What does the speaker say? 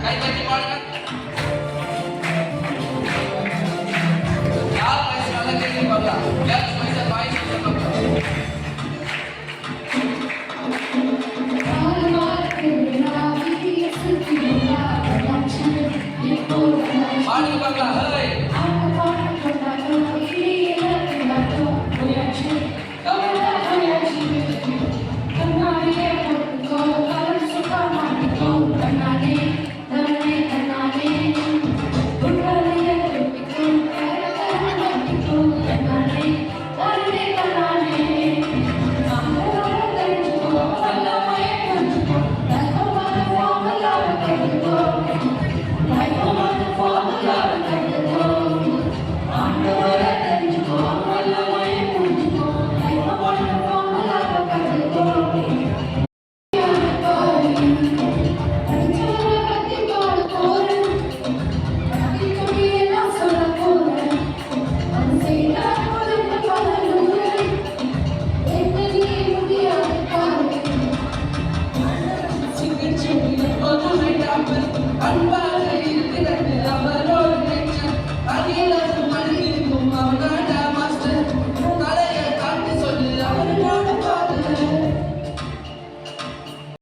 கை தட்டி பாடுங்க. யார் வாய்ஸ் நல்லா கேட்குது பாருங்க. கேர்ள்ஸ் வாய்ஸ் வாய்ஸ் சொல்லுங்க. பாடுங்க பார்க்கலாம். ஹே I'm